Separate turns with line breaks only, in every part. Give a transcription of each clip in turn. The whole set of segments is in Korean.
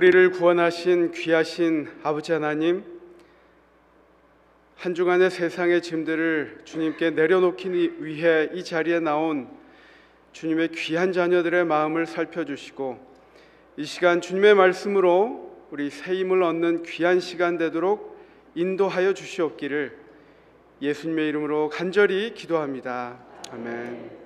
우리를 구원하신 귀하신 아버지 하나님, 한 주간의 세상의 짐들을 주님께 내려놓기 위해 이 자리에 나온 주님의 귀한 자녀들의 마음을 살펴주시고, 이 시간 주님의 말씀으로 우리 새 힘을 얻는 귀한 시간 되도록 인도하여 주시옵기를 예수님의 이름으로 간절히 기도합니다. 아멘.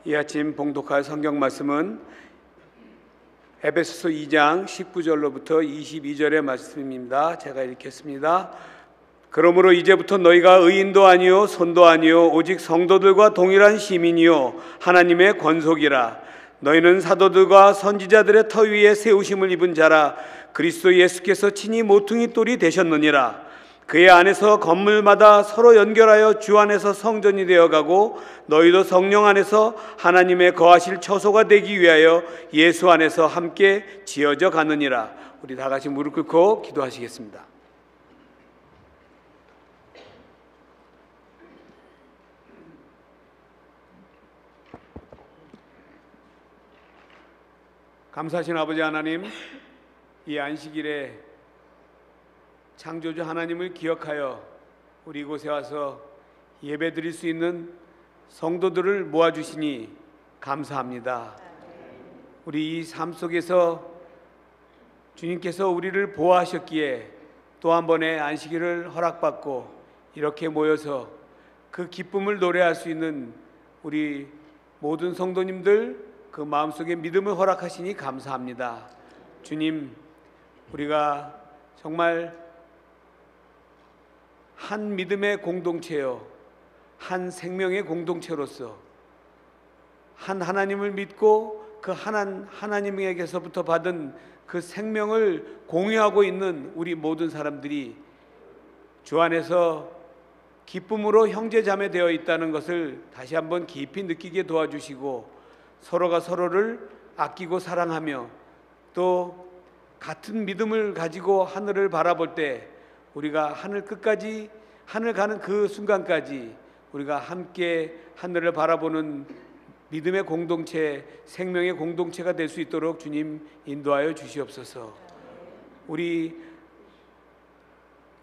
이 아침 봉독할 성경 말씀은 에베소서 2장 19절로부터 22절의 말씀입니다. 제가 읽겠습니다. 그러므로 이제부터 너희가 의인도 아니요 손도 아니요 오직 성도들과 동일한 시민이요 하나님의 권속이라. 너희는 사도들과 선지자들의 터 위에 세우심을 입은 자라. 그리스도 예수께서 친히 모퉁이 돌이 되셨느니라. 그의 안에서 건물마다 서로 연결하여 주 안에서 성전이 되어가고 너희도 성령 안에서 하나님의 거하실 처소가 되기 위하여 예수 안에서 함께 지어져 가느니라. 우리 다 같이 무릎 꿇고 기도하시겠습니다. 감사하신 아버지 하나님, 이 안식일에 창조주 하나님을 기억하여 우리 이곳에 와서 예배드릴 수 있는 성도들을 모아주시니 감사합니다. 우리 이 삶 속에서 주님께서 우리를 보호하셨기에 또 한 번의 안식일을 허락받고 이렇게 모여서 그 기쁨을 노래할 수 있는 우리 모든 성도님들, 그 마음속에 믿음을 허락하시니 감사합니다. 주님, 우리가 정말 한 믿음의 공동체요, 한 생명의 공동체로서 한 하나님을 믿고 그 하나님에게서부터 받은 그 생명을 공유하고 있는 우리 모든 사람들이 주 안에서 기쁨으로 형제자매 되어 있다는 것을 다시 한번 깊이 느끼게 도와주시고, 서로가 서로를 아끼고 사랑하며 또 같은 믿음을 가지고 하늘을 바라볼 때 우리가 하늘 끝까지, 하늘 가는 그 순간까지 우리가 함께 하늘을 바라보는 믿음의 공동체, 생명의 공동체가 될 수 있도록 주님 인도하여 주시옵소서. 우리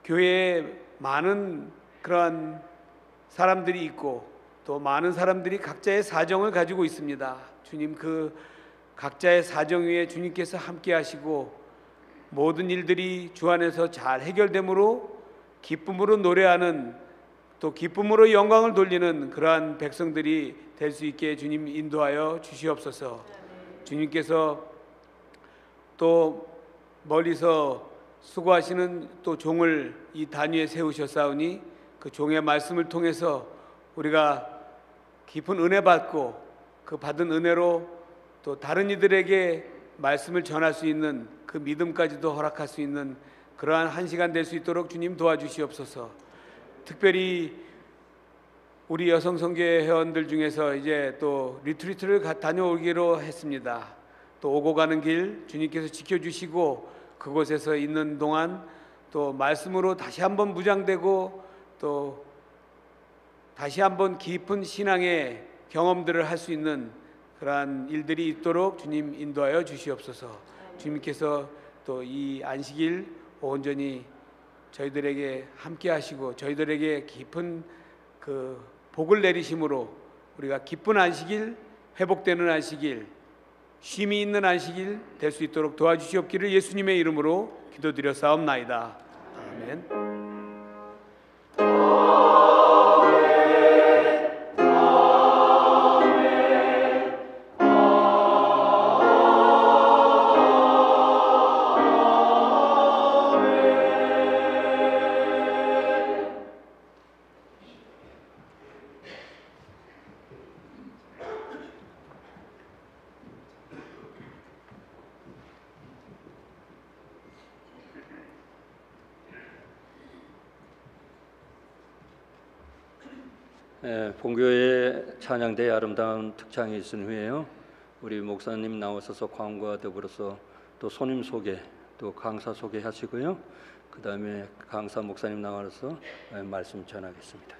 교회에 많은 그러한 사람들이 있고 또 많은 사람들이 각자의 사정을 가지고 있습니다. 주님, 그 각자의 사정 위에 주님께서 함께 하시고 모든 일들이 주 안에서 잘 해결됨으로 기쁨으로 노래하는, 또 기쁨으로 영광을 돌리는 그러한 백성들이 될 수 있게 주님 인도하여 주시옵소서. 주님께서 또 멀리서 수고하시는 또 종을 이 단위에 세우셨사오니 그 종의 말씀을 통해서 우리가 깊은 은혜 받고 그 받은 은혜로 또 다른 이들에게 말씀을 전할 수 있는 그 믿음까지도 허락할 수 있는 그러한 한 시간 될 수 있도록 주님 도와주시옵소서. 특별히 우리 여성 선교회 회원들 중에서 이제 또 리트리트를 다녀오기로 했습니다. 또 오고 가는 길 주님께서 지켜주시고 그곳에서 있는 동안 또 말씀으로 다시 한번 무장되고 또 다시 한번 깊은 신앙의 경험들을 할 수 있는 그러한 일들이 있도록 주님 인도하여 주시옵소서. 주님께서 또 이 안식일 온전히 저희들에게 함께 하시고 저희들에게 깊은 그 복을 내리심으로 우리가 기쁜 안식일, 회복되는 안식일, 쉼이 있는 안식일 될 수 있도록 도와주시옵기를 예수님의 이름으로 기도드렸사옵나이다. 아멘.
본교회 찬양대의 아름다운 특창이 있은 후에요, 우리 목사님 나오셔서 광고와 더불어서 또 손님 소개, 또 강사 소개하시고요, 그 다음에 강사 목사님 나와서 말씀 전하겠습니다.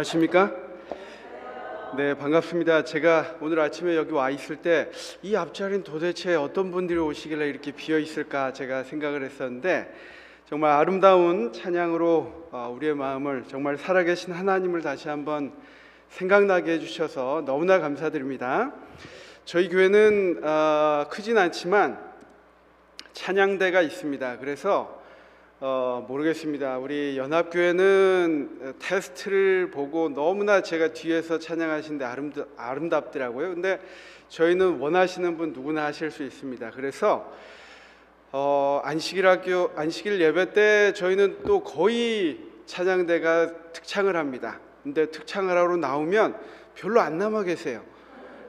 안녕하십니까? 네, 반갑습니다. 제가 오늘 아침에 여기 와 있을 때 이 앞자리는 도대체 어떤 분들이 오시길래 이렇게 비어 있을까 제가 생각을 했었는데, 정말 아름다운 찬양으로 우리의 마음을 정말 살아계신 하나님을 다시 한번 생각나게 해주셔서 너무나 감사드립니다. 저희 교회는 크진 않지만 찬양대가 있습니다. 그래서 모르겠습니다. 우리 연합교회는 테스트를 보고 너무나 제가 뒤에서 찬양하시는데 아름답더라고요. 근데 저희는 원하시는 분 누구나 하실 수 있습니다. 그래서 안식일 예배 때 저희는 또 거의 찬양대가 특창을 합니다. 근데 특창을 하러 나오면 별로 안 남아 계세요.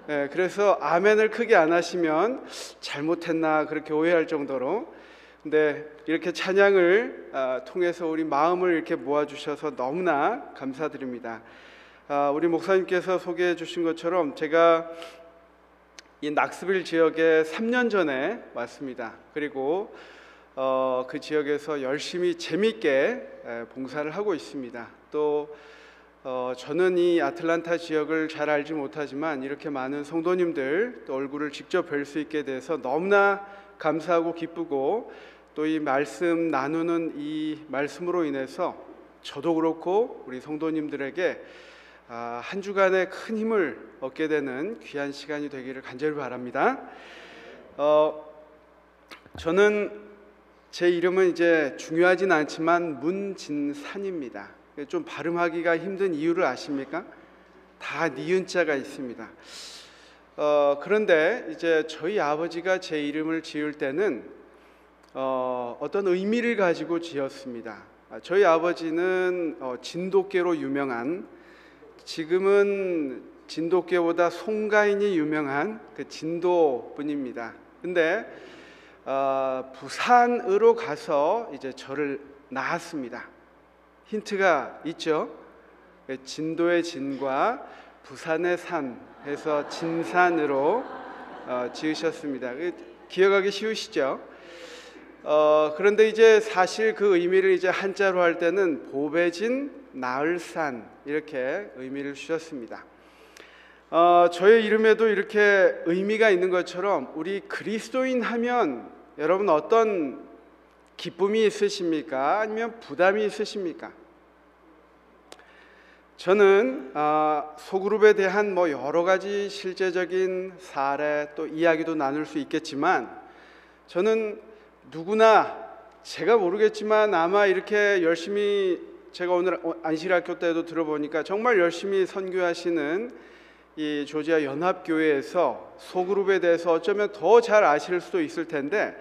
네, 그래서 아멘을 크게 안 하시면 잘못했나 그렇게 오해할 정도로. 근데 이렇게 찬양을 통해서 우리 마음을 이렇게 모아주셔서 너무나 감사드립니다. 우리 목사님께서 소개해 주신 것처럼 제가 이 낙스빌 지역에 3년 전에 왔습니다. 그리고 그 지역에서 열심히 재밌게 봉사를 하고 있습니다. 또 저는 이 아틀란타 지역을 잘 알지 못하지만 이렇게 많은 성도님들 또 얼굴을 직접 뵐 수 있게 돼서 너무나 감사하고 기쁘고, 또 이 말씀 나누는 이 말씀으로 인해서 저도 그렇고 우리 성도님들에게 한 주간의 큰 힘을 얻게 되는 귀한 시간이 되기를 간절히 바랍니다. 저는 제 이름은 이제 중요하진 않지만 문진산입니다. 좀 발음하기가 힘든 이유를 아십니까? 다 니은자가 있습니다. 그런데 이제 저희 아버지가 제 이름을 지을 때는 어떤 의미를 가지고 지었습니다. 저희 아버지는 진돗개로 유명한, 지금은 진돗개보다 송가인이 유명한 그 진도 분입니다. 근데 부산으로 가서 이제 저를 낳았습니다. 힌트가 있죠. 진도의 진과 부산의 산 해서 진산으로 지으셨습니다. 기억하기 쉬우시죠? 그런데 이제 사실 그 의미를 이제 한자로 할 때는 보배진 나을산 이렇게 의미를 주셨습니다. 저의 이름에도 이렇게 의미가 있는 것처럼 우리 그리스도인 하면 여러분 어떤 기쁨이 있으십니까? 아니면 부담이 있으십니까? 저는 소그룹에 대한 여러 가지 실제적인 사례 또 이야기도 나눌 수 있겠지만, 저는 누구나 제가 모르겠지만 아마 이렇게 열심히, 제가 오늘 안식일학교 때도 들어보니까 정말 열심히 선교하시는 이 조지아 연합교회에서 소그룹에 대해서 어쩌면 더 잘 아실 수도 있을 텐데,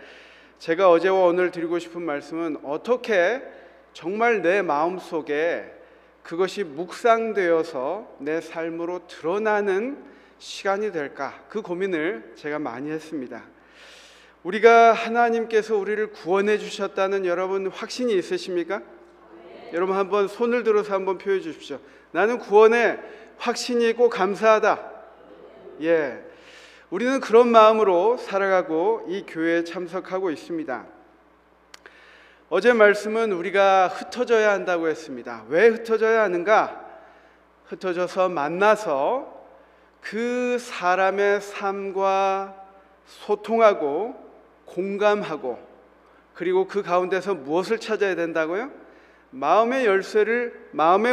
제가 어제와 오늘 드리고 싶은 말씀은 어떻게 정말 내 마음속에 그것이 묵상되어서 내 삶으로 드러나는 시간이 될까, 그 고민을 제가 많이 했습니다. 우리가 하나님께서 우리를 구원해 주셨다는 여러분 확신이 있으십니까? 여러분 한번 손을 들어서 한번 표해 주십시오. 나는 구원에 확신이 있고 감사하다. 예, 우리는 그런 마음으로 살아가고 이 교회에 참석하고 있습니다. 어제 말씀은 우리가 흩어져야 한다고 했습니다. 왜 흩어져야 하는가? 흩어져서 만나서 그 사람의 삶과 소통하고 공감하고, 그리고 그 가운데서 무엇을 찾아야 된다고요? 마음의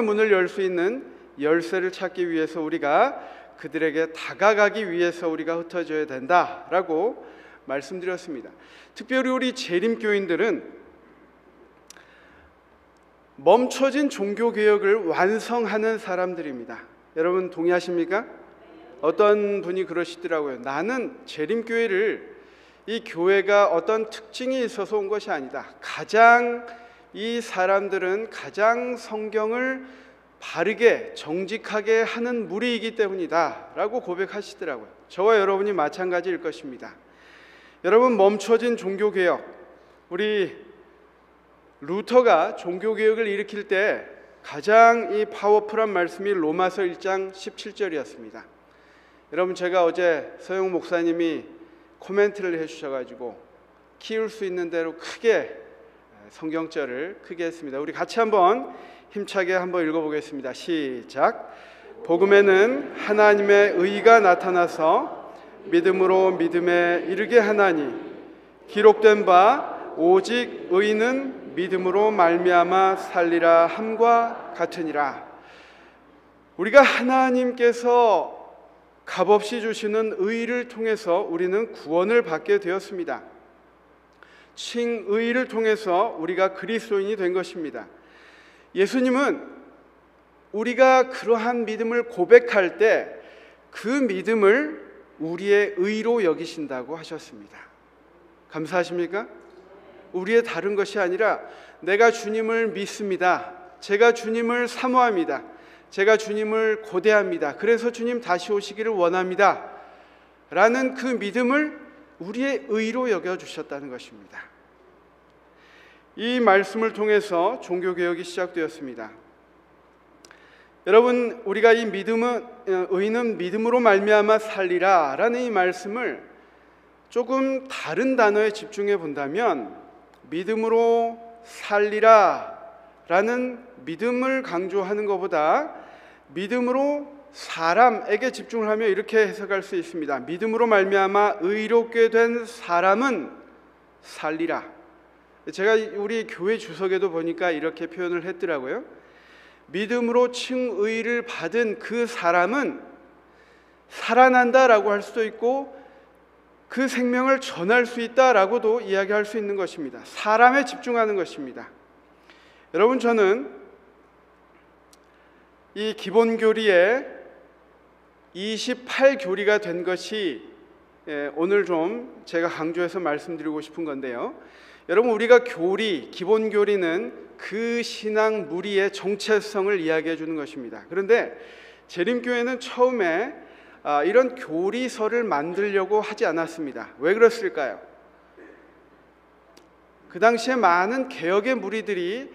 문을 열 수 있는 열쇠를 찾기 위해서 우리가 그들에게 다가가기 위해서 우리가 흩어져야 된다라고 말씀드렸습니다. 특별히 우리 재림교인들은 멈춰진 종교개혁을 완성하는 사람들입니다. 여러분 동의하십니까? 어떤 분이 그러시더라고요. 나는 재림교회를, 이 교회가 어떤 특징이 있어서 온 것이 아니다. 이 사람들은 가장 성경을 바르게 정직하게 하는 무리이기 때문이다 라고 고백하시더라고요. 저와 여러분이 마찬가지일 것입니다. 여러분, 멈춰진 종교개혁, 우리 루터가 종교개혁을 일으킬 때 가장 이 파워풀한 말씀이 로마서 1장 17절이었습니다. 여러분, 제가 어제 서영 목사님이 코멘트를 해주셔가지고 키울 수 있는 대로 크게 성경절을 크게 했습니다. 우리 같이 한번 힘차게 한번 읽어보겠습니다. 시작. 복음에는 하나님의 의가 나타나서 믿음으로 믿음에 이르게 하나니 기록된 바 오직 의는 믿음으로 말미암아 살리라 함과 같으니라. 우리가 하나님께서 값없이 주시는 의를 통해서 우리는 구원을 받게 되었습니다. 칭의를 통해서 우리가 그리스도인이 된 것입니다. 예수님은 우리가 그러한 믿음을 고백할 때 그 믿음을 우리의 의로 여기신다고 하셨습니다. 감사하십니까? 우리의 다른 것이 아니라 내가 주님을 믿습니다. 제가 주님을 사모합니다. 제가 주님을 고대합니다. 그래서 주님 다시 오시기를 원합니다. 라는 그 믿음을 우리의 의로 여겨주셨다는 것입니다. 이 말씀을 통해서 종교개혁이 시작되었습니다. 여러분, 우리가 이 의는 믿음으로 말미암아 살리라 라는 이 말씀을 조금 다른 단어에 집중해 본다면 믿음으로 살리라 라는 믿음을 강조하는 것보다 믿음으로 사람에게 집중을 하며 이렇게 해석할 수 있습니다. 믿음으로 말미암아 의롭게 된 사람은 살리라. 제가 우리 교회 주석에도 보니까 이렇게 표현을 했더라고요. 믿음으로 칭의를 받은 그 사람은 살아난다라고 할 수도 있고 그 생명을 전할 수 있다라고도 이야기할 수 있는 것입니다. 사람에 집중하는 것입니다. 여러분, 저는 이 기본교리에 28교리가 된 것이 오늘 좀 제가 강조해서 말씀드리고 싶은 건데요. 여러분, 우리가 기본교리는 그 신앙 무리의 정체성을 이야기해 주는 것입니다. 그런데 재림교회는 처음에 이런 교리서를 만들려고 하지 않았습니다. 왜 그랬을까요? 그 당시에 많은 개혁의 무리들이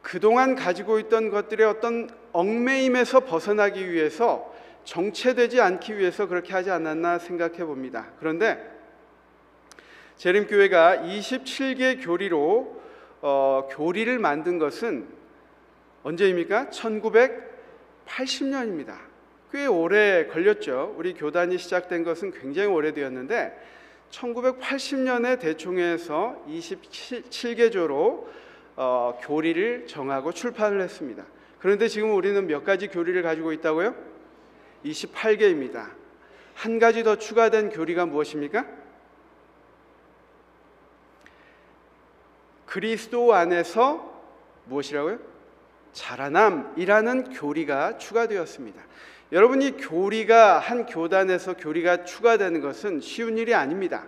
그동안 가지고 있던 것들의 어떤 얽매임에서 벗어나기 위해서 정체되지 않기 위해서 그렇게 하지 않았나 생각해 봅니다. 그런데 재림교회가 27개 교리로 교리를 만든 것은 언제입니까? 1980년입니다. 꽤 오래 걸렸죠. 우리 교단이 시작된 것은 굉장히 오래되었는데 1980년에 대총회에서 27개조로 교리를 정하고 출판을 했습니다. 그런데 지금 우리는 몇 가지 교리를 가지고 있다고요? 28개입니다. 한 가지 더 추가된 교리가 무엇입니까? 그리스도 안에서 무엇이라고요? 자라남이라는 교리가 추가되었습니다. 여러분, 이 교리가 한 교단에서 교리가 추가되는 것은 쉬운 일이 아닙니다.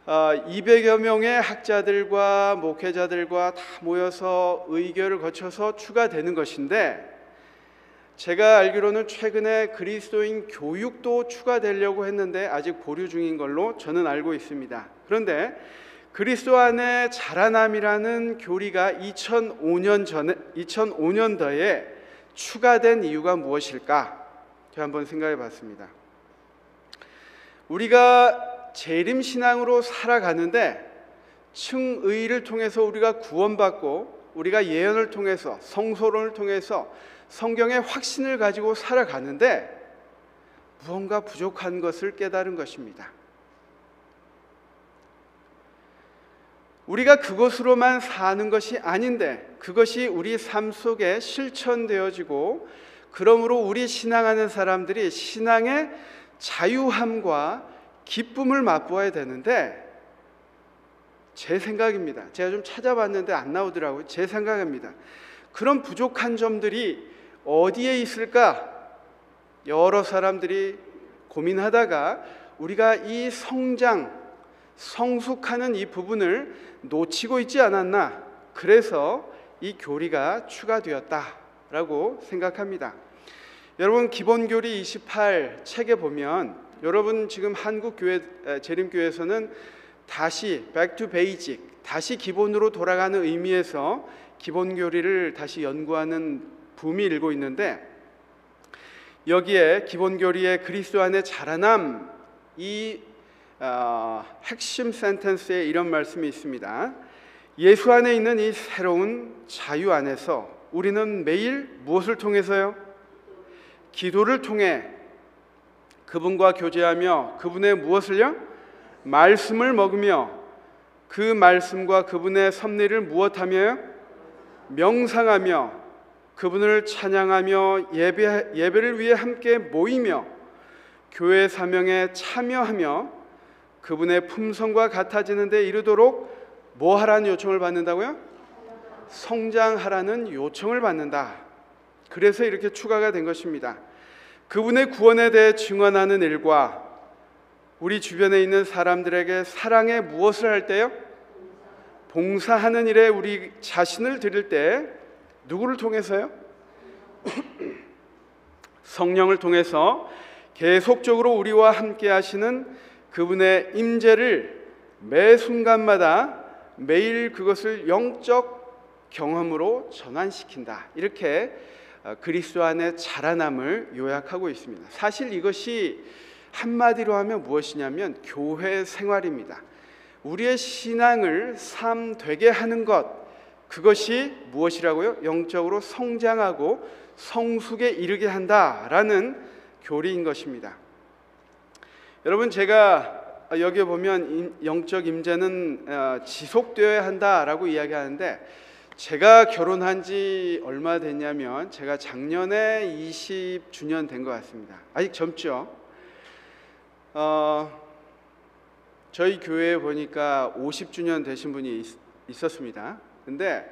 200여 명의 학자들과 목회자들과 다 모여서 의결을 거쳐서 추가되는 것인데 제가 알기로는 최근에 그리스도인 교육도 추가되려고 했는데 아직 보류 중인 걸로 저는 알고 있습니다. 그런데 그리스도 안에 자라남이라는 교리가 2005년도에 추가된 이유가 무엇일까? 제가 한번 생각해 봤습니다. 우리가 재림신앙으로 살아가는데 칭의를 통해서 우리가 구원받고 우리가 예언을 통해서 성소론을 통해서 성경의 확신을 가지고 살아가는데 무언가 부족한 것을 깨달은 것입니다. 우리가 그것으로만 사는 것이 아닌데 그것이 우리 삶 속에 실천되어지고 그러므로 우리 신앙하는 사람들이 신앙의 자유함과 기쁨을 맛보아야 되는데 제 생각입니다. 제가 좀 찾아봤는데 안 나오더라고요. 제 생각입니다. 그런 부족한 점들이 어디에 있을까? 여러 사람들이 고민하다가 우리가 이 성숙하는 이 부분을 놓치고 있지 않았나? 그래서 이 교리가 추가되었다라고 생각합니다. 여러분, 기본교리 28 책에 보면 여러분 지금 한국 교회 재림교회에서는 다시 back to basic, 다시 기본으로 돌아가는 의미에서 기본교리를 다시 연구하는 붐이 일고 있는데 여기에 기본교리의 그리스도 안에 자라남 이 핵심 센텐스에 이런 말씀이 있습니다. 예수 안에 있는 이 새로운 자유 안에서 우리는 매일 무엇을 통해서요? 기도를 통해 그분과 교제하며 그분의 무엇을요? 말씀을 먹으며 그 말씀과 그분의 섭리를 무엇하며요? 명상하며 그분을 찬양하며 예배를 위해 함께 모이며 교회 사명에 참여하며 그분의 품성과 같아지는 데 이르도록 뭐 하라는 요청을 받는다고요? 성장하라는 요청을 받는다. 그래서 이렇게 추가가 된 것입니다. 그분의 구원에 대해 증언하는 일과 우리 주변에 있는 사람들에게 사랑의 무엇을 할 때요? 봉사하는 일에 우리 자신을 드릴 때 누구를 통해서요? 성령을 통해서 계속적으로 우리와 함께 하시는 그분의 임재를 매 순간마다 매일 그것을 영적 경험으로 전환시킨다. 이렇게 그리스도 안의 자라남을 요약하고 있습니다. 사실 이것이 한마디로 하면 무엇이냐면 교회 생활입니다. 우리의 신앙을 삶 되게 하는 것, 그것이 무엇이라고요? 영적으로 성장하고 성숙에 이르게 한다라는 교리인 것입니다. 여러분, 제가 여기 보면 영적 임재는 지속되어야 한다라고 이야기하는데, 제가 결혼한 지 얼마 됐냐면 제가 작년에 20주년 된 것 같습니다. 아직 젊죠? 저희 교회에 보니까 50주년 되신 분이 있었습니다. 근데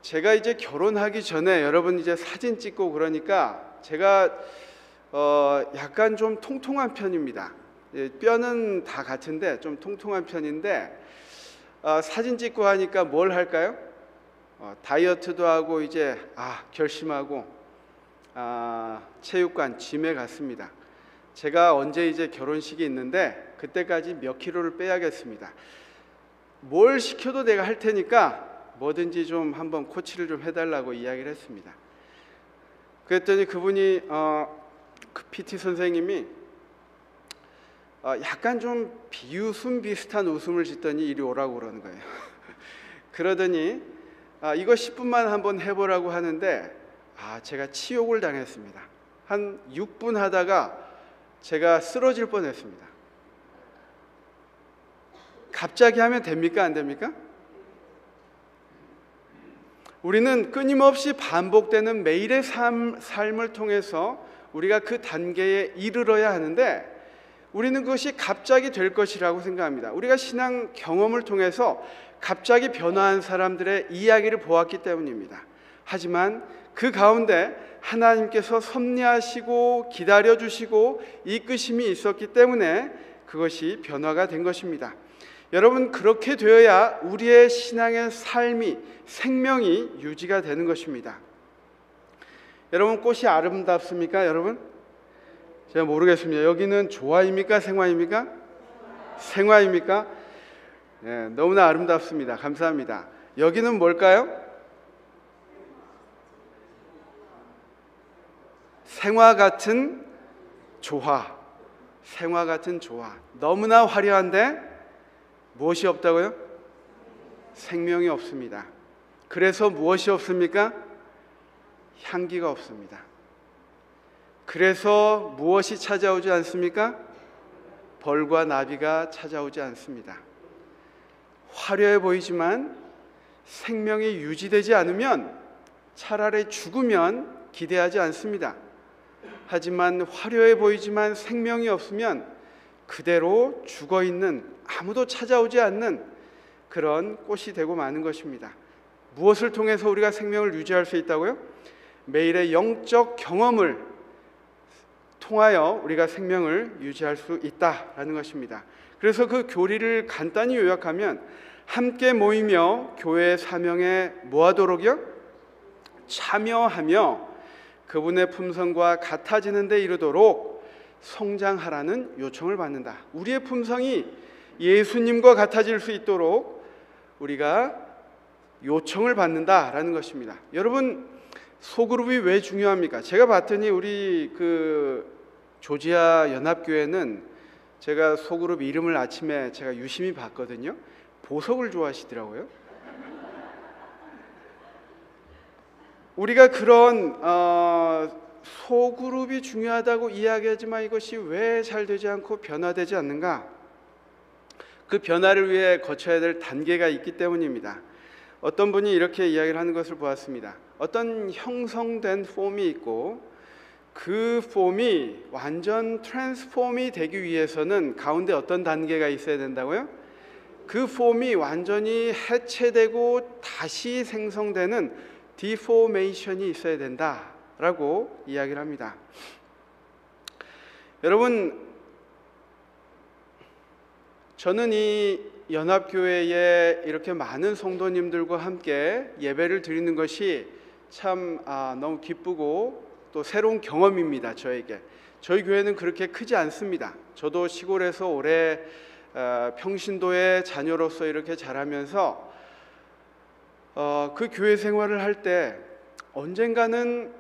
제가 이제 결혼하기 전에 여러분 이제 사진 찍고 그러니까 제가 약간 좀 통통한 편입니다. 뼈는 다 같은데 좀 통통한 편인데 사진 찍고 하니까 뭘 할까요? 다이어트도 하고 이제 결심하고 체육관 짐에 갔습니다. 제가 언제 이제 결혼식이 있는데 그때까지 몇 킬로를 빼야겠습니다. 뭘 시켜도 내가 할 테니까 뭐든지 좀 한번 코치를 좀 해달라고 이야기를 했습니다. 그랬더니 그분이 그 PT 선생님이 약간 좀 비웃음 비슷한 웃음을 짓더니 이리 오라고 그러는 거예요. 그러더니 이거 10분만 한번 해보라고 하는데 제가 치욕을 당했습니다. 한 6분 하다가 제가 쓰러질 뻔했습니다. 갑자기 하면 됩니까? 안 됩니까? 우리는 끊임없이 반복되는 매일의 삶을 통해서 우리가 그 단계에 이르러야 하는데, 우리는 그것이 갑자기 될 것이라고 생각합니다. 우리가 신앙 경험을 통해서 갑자기 변화한 사람들의 이야기를 보았기 때문입니다. 하지만 그 가운데 하나님께서 섭리하시고 기다려주시고 이끄심이 있었기 때문에 그것이 변화가 된 것입니다. 여러분, 그렇게 되어야 우리의 신앙의 삶이, 생명이 유지가 되는 것입니다. 여러분, 꽃이 아름답습니까? 여러분? 제가 모르겠습니다. 여기는 조화입니까? 생화입니까? 생화입니까? 네, 너무나 아름답습니다. 감사합니다. 여기는 뭘까요? 생화 같은 조화. 생화 같은 조화. 너무나 화려한데 무엇이 없다고요? 생명이 없습니다. 그래서 무엇이 없습니까? 향기가 없습니다. 그래서 무엇이 찾아오지 않습니까? 벌과 나비가 찾아오지 않습니다. 화려해 보이지만 생명이 유지되지 않으면 차라리 죽으면 기대하지 않습니다. 하지만 화려해 보이지만 생명이 없으면 그대로 죽어있는, 아무도 찾아오지 않는 그런 꽃이 되고 마는 것입니다. 무엇을 통해서 우리가 생명을 유지할 수 있다고요? 매일의 영적 경험을 통하여 우리가 생명을 유지할 수 있다라는 것입니다. 그래서 그 교리를 간단히 요약하면, 함께 모이며 교회의 사명에 뭐하도록요? 참여하며 그분의 품성과 같아지는 데 이르도록 성장하라는 요청을 받는다. 우리의 품성이 예수님과 같아질 수 있도록 우리가 요청을 받는다라는 것입니다. 여러분, 소그룹이 왜 중요합니까? 제가 봤더니 우리 조지아 연합교회는, 제가 소그룹 이름을 아침에 제가 유심히 봤거든요. 보석을 좋아하시더라고요. 우리가 그런 소그룹이 중요하다고 이야기하지만 이것이 왜 잘 되지 않고 변화되지 않는가? 그 변화를 위해 거쳐야 될 단계가 있기 때문입니다. 어떤 분이 이렇게 이야기를 하는 것을 보았습니다. 어떤 형성된 폼이 있고 그 폼이 완전 트랜스폼이 되기 위해서는 가운데 어떤 단계가 있어야 된다고요? 그 폼이 완전히 해체되고 다시 생성되는 디포메이션이 있어야 된다라고 이야기를 합니다. 여러분, 저는 이 연합교회에 이렇게 많은 성도님들과 함께 예배를 드리는 것이 참 너무 기쁘고 또 새로운 경험입니다. 저에게. 저희 교회는 그렇게 크지 않습니다. 저도 시골에서 오래 평신도의 자녀로서 이렇게 자라면서 그 교회 생활을 할 때 언젠가는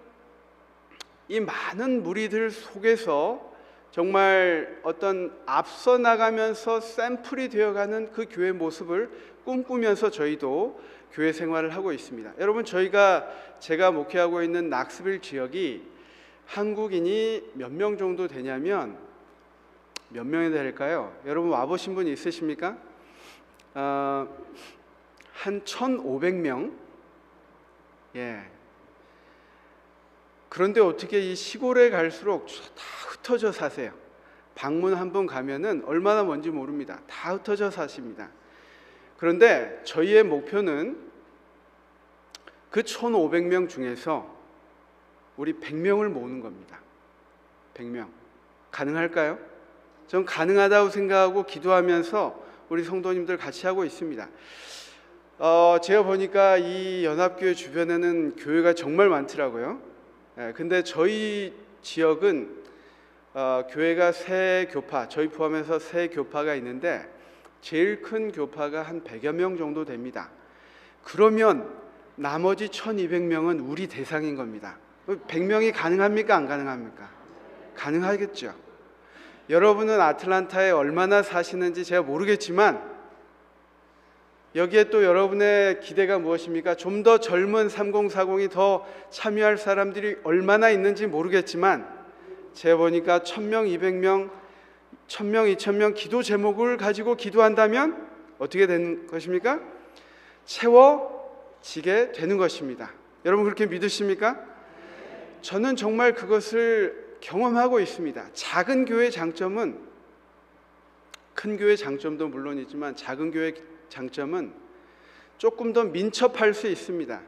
이 많은 무리들 속에서 정말 어떤 앞서 나가면서 샘플이 되어가는 그 교회 모습을 꿈꾸면서 저희도 교회 생활을 하고 있습니다. 여러분, 제가 목회하고 있는 낙스빌 지역이 한국인이 몇 명 정도 되냐면 몇 명이 될까요? 여러분 와보신 분 있으십니까? 한 1,500명? 예. 그런데 어떻게 이 시골에 갈수록 다 흩어져 사세요. 방문 한 번 가면은 얼마나 먼지 모릅니다. 다 흩어져 사십니다. 그런데 저희의 목표는 그 1,500명 중에서 우리 100명을 모으는 겁니다. 100명. 가능할까요? 전 가능하다고 생각하고 기도하면서 우리 성도님들 같이 하고 있습니다. 제가 보니까 이 연합교회 주변에는 교회가 정말 많더라고요. 근데 저희 지역은 교회가 세 교파, 저희 포함해서 세 교파가 있는데 제일 큰 교파가 한 100여 명 정도 됩니다. 그러면 나머지 1,200명은 우리 대상인 겁니다. 100명이 가능합니까? 안 가능합니까? 가능하겠죠. 여러분은 아틀란타에 얼마나 사시는지 제가 모르겠지만 여기에 또 여러분의 기대가 무엇입니까? 좀 더 젊은 3040이 더 참여할 사람들이 얼마나 있는지 모르겠지만 제가 보니까 1,000명, 200명, 1,000명, 2,000명 기도 제목을 가지고 기도한다면 어떻게 되는 것입니까? 채워지게 되는 것입니다. 여러분 그렇게 믿으십니까? 저는 정말 그것을 경험하고 있습니다. 작은 교회의 장점은, 큰 교회의 장점도 물론이지만 작은 교회의 장점은 조금 더 민첩할 수 있습니다.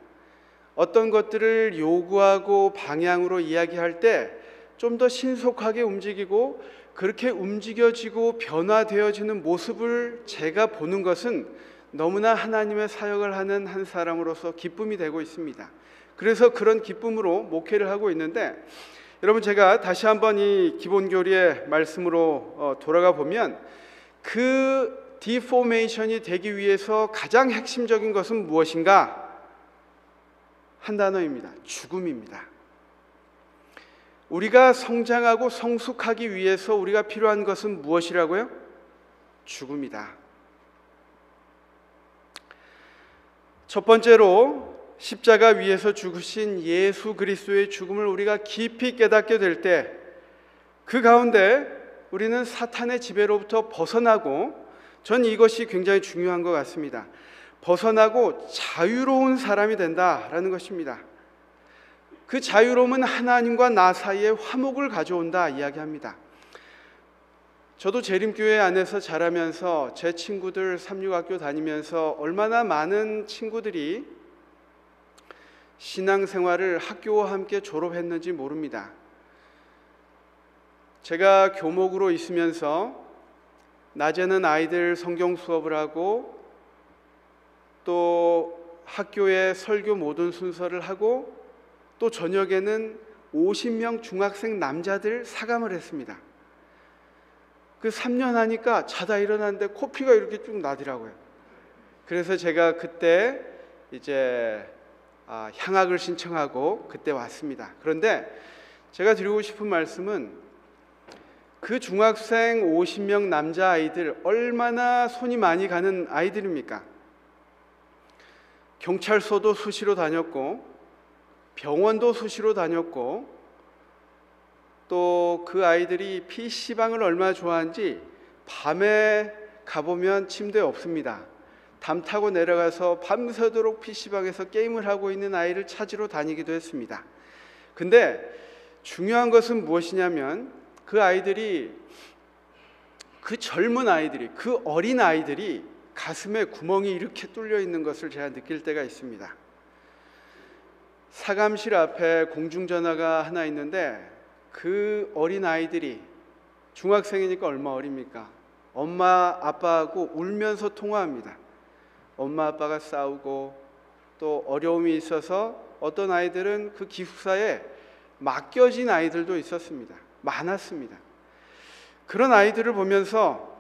어떤 것들을 요구하고 방향으로 이야기할 때 좀 더 신속하게 움직이고 그렇게 움직여지고 변화되어지는 모습을 제가 보는 것은 너무나 하나님의 사역을 하는 한 사람으로서 기쁨이 되고 있습니다. 그래서 그런 기쁨으로 목회를 하고 있는데, 여러분 제가 다시 한번 이 기본교리의 말씀으로 돌아가 보면 그 디포메이션이 되기 위해서 가장 핵심적인 것은 무엇인가? 한 단어입니다. 죽음입니다. 우리가 성장하고 성숙하기 위해서 우리가 필요한 것은 무엇이라고요? 죽음이다. 첫 번째로 십자가 위에서 죽으신 예수 그리스도의 죽음을 우리가 깊이 깨닫게 될 때 그 가운데 우리는 사탄의 지배로부터 벗어나고, 전 이것이 굉장히 중요한 것 같습니다. 벗어나고 자유로운 사람이 된다라는 것입니다. 그 자유로움은 하나님과 나 사이에 화목을 가져온다 이야기합니다. 저도 재림교회 안에서 자라면서 제 친구들 삼육학교 다니면서 얼마나 많은 친구들이 신앙생활을 학교와 함께 졸업했는지 모릅니다. 제가 교목으로 있으면서 낮에는 아이들 성경 수업을 하고 또 학교의 설교 모든 순서를 하고 또 저녁에는 50명 중학생 남자들 사감을 했습니다. 그 3년 하니까 자다 일어났는데 코피가 이렇게 쭉 나더라고요. 그래서 제가 그때 이제 향학을 신청하고 그때 왔습니다. 그런데 제가 드리고 싶은 말씀은 그 중학생 50명 남자아이들 얼마나 손이 많이 가는 아이들입니까? 경찰서도 수시로 다녔고 병원도 수시로 다녔고 또 그 아이들이 PC방을 얼마나 좋아하는지 밤에 가보면 침대에 없습니다. 담 타고 내려가서 밤새도록 PC방에서 게임을 하고 있는 아이를 찾으러 다니기도 했습니다. 근데 중요한 것은 무엇이냐면 그 아이들이, 그 젊은 아이들이, 그 어린 아이들이 가슴에 구멍이 이렇게 뚫려 있는 것을 제가 느낄 때가 있습니다. 사감실 앞에 공중전화가 하나 있는데 그 어린 아이들이, 중학생이니까 얼마 어립니까? 엄마 아빠하고 울면서 통화합니다. 엄마 아빠가 싸우고 또 어려움이 있어서 어떤 아이들은 그 기숙사에 맡겨진 아이들도 있었습니다. 많았습니다. 그런 아이들을 보면서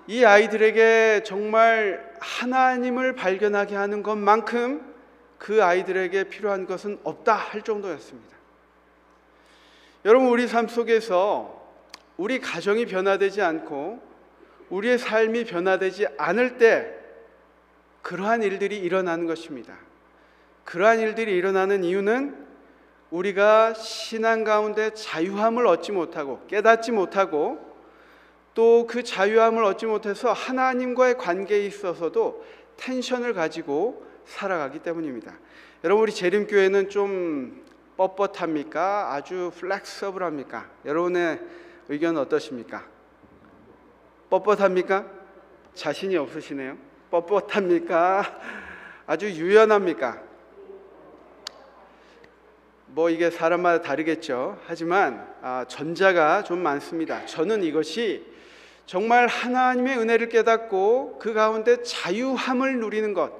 이 아이들에게 정말 하나님을 발견하게 하는 것만큼 그 아이들에게 필요한 것은 없다 할 정도였습니다. 여러분, 우리 삶 속에서 우리 가정이 변화되지 않고 우리의 삶이 변화되지 않을 때 그러한 일들이 일어나는 것입니다. 그러한 일들이 일어나는 이유는 우리가 신앙 가운데 자유함을 얻지 못하고 깨닫지 못하고 또 그 자유함을 얻지 못해서 하나님과의 관계에 있어서도 텐션을 가지고 살아가기 때문입니다. 여러분, 우리 재림교회는 좀 뻣뻣합니까? 아주 플렉서블합니까? 여러분의 의견은 어떠십니까? 뻣뻣합니까? 자신이 없으시네요. 뻣뻣합니까? 아주 유연합니까? 뭐 이게 사람마다 다르겠죠. 하지만 전자가 좀 많습니다. 저는 이것이 정말 하나님의 은혜를 깨닫고 그 가운데 자유함을 누리는 것,